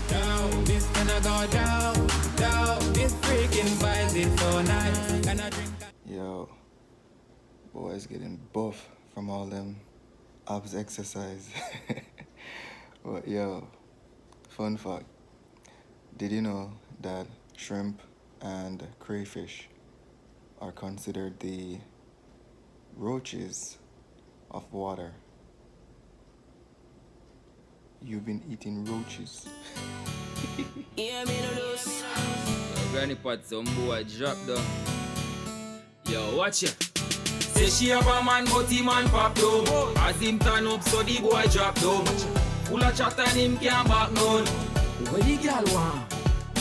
Down, this gonna go down. This freaking vibes is so nice. Gonna drink. Yo, boys getting buff from all them abs exercise. But yo, fun fact. Did you know that shrimp and crayfish are considered the roaches of water? You've been eating roaches. Yeah, me no lose. Granny Pat, some boy drop down. Yo, watch ya. Say she have a man, but him man pop down. As him turn up, so the boy drop down. Full of chat and him can't back none. What the girl want?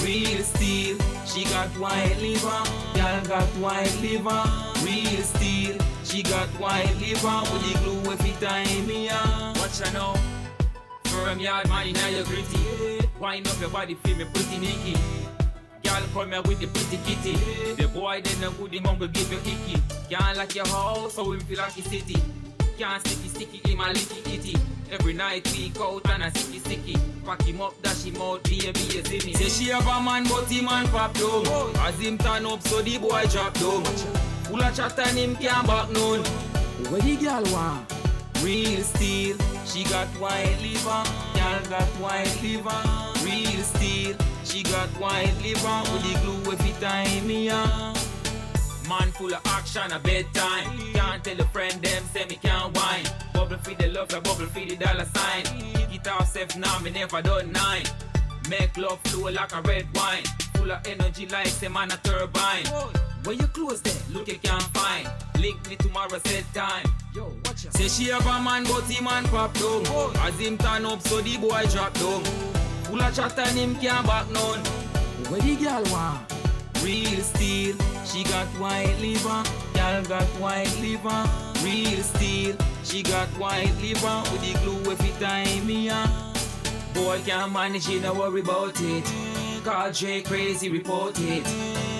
Real steel. She got white liver. Girl got white liver. Real steel. She got white liver. With the glue if it time me watch ya now. From yard man in your gritty. Wind up your body, feel me pretty nicky. Girl come here with the pretty kitty. The boy then no good, him uncle give you icky. Can't like your house, so him feel like his city. Can't sticky, him a licky itty. Every night we go out and a sticky. Pack him up, dash him out, baby, you see me. Say she have a man, but him man pop down. As him turn up, so the boy drop down. Full of chat and him can't back none. What the girl want? Real steel. She got white liver, girl got white liver. Real steel, she got white liver. With the glue if it time me man full of action a bedtime. Can't tell a friend them say me can't whine. Bubble feed the love, bubble feed the dollar sign. Kick it off self now, me never done nine. Make love flow like a red wine. Full of energy like say man a turbine. When you close there, look you can't find. Link me tomorrow set time. Yo, watch out. Say she have a man, but him man pop down. As him turn up, so the boy drop down. Full of chat and him can't back none. What the girl want? Real steel. She got white liver. Girl got white liver. Real steel. She got white liver. With the glue if it time me boy can't manage it, no worry about it. Call J crazy, report it.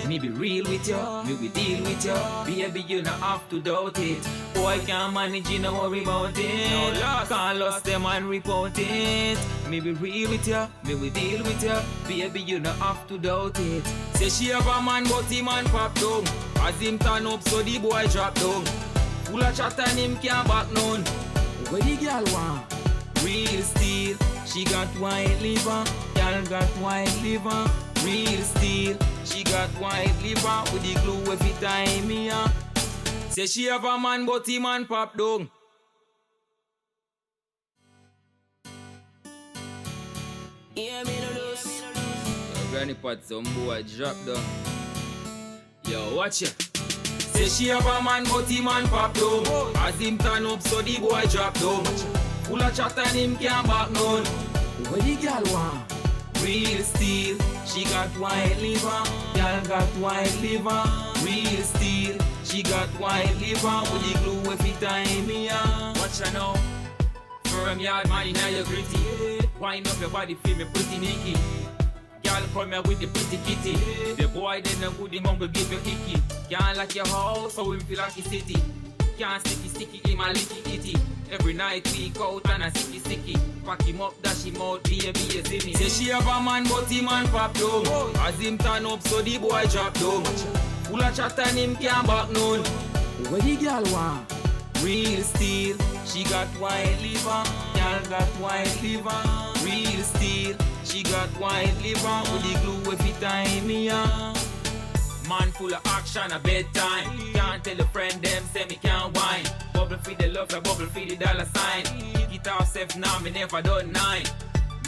Me be real with you, me we deal with you. Baby, you not have to doubt it. Boy can't manage it, no worry about it. No loss. Call us them and report it. Me be real with you, me we deal with you. Baby, you not have to doubt it. Say she have a man, but him man pop down. As him turn up, so the boy drop down. Full of chat and him can't back none. What the girl want? Real steel. She got white liver. Girl got white liver. Real steel. She got white liver. With the glue if it time me say she have a man, but him man pop down. Yeah, me no lose. Granny Pat, some boy drop down. Yo, watch ya. Say she have a man, but him man pop down. As him turn up, so the boy drop down. Full of chat and him can't back none. What the girl want? Real steel. She got white liver. Girl got white liver. Real steel. She got white liver. With the glue if it time me watch ya now. From yard man in your gritty. Wind up your body, feel me pretty nicky. Girl come here with the pretty kitty. The boy then no good, him uncle give you icky. Can't like your house, so him feel like his city. Can't sticky, him a licky itty. Every night we go out and a sticky. Pack him up, dash him out, baby, you see me. Say she have a man, but him man pop down. As him turn up, so the boy drop down. Full of chat and him can't back none. What the girl want? Real steel. She got white liver. Girl got white liver. Real steel. She got white liver. With the glue if it time me man full of action a bedtime. Can't tell a friend them say me can't whine. Bubble feed the love, bubble feed the dollar sign. Kick it off self now, me never done nine.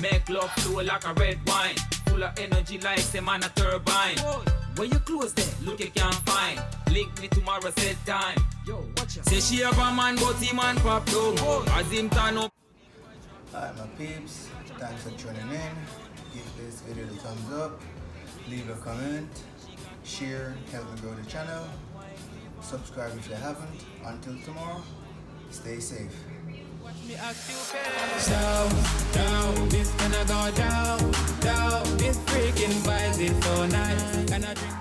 Make love flow like a red wine. Full of energy like say man a turbine. When you close there, look you can't find. Link me tomorrow set time. Yo, watch out. Say she have a man, but him man pop down. As him turn up. Alright my peeps, thanks for tuning in. Give this video the thumbs up. Leave a comment. Share, help me grow the channel. Subscribe if you haven't. Until tomorrow, stay safe. Down, this gonna go down. This freaking vibes is so nice. Gonna drink.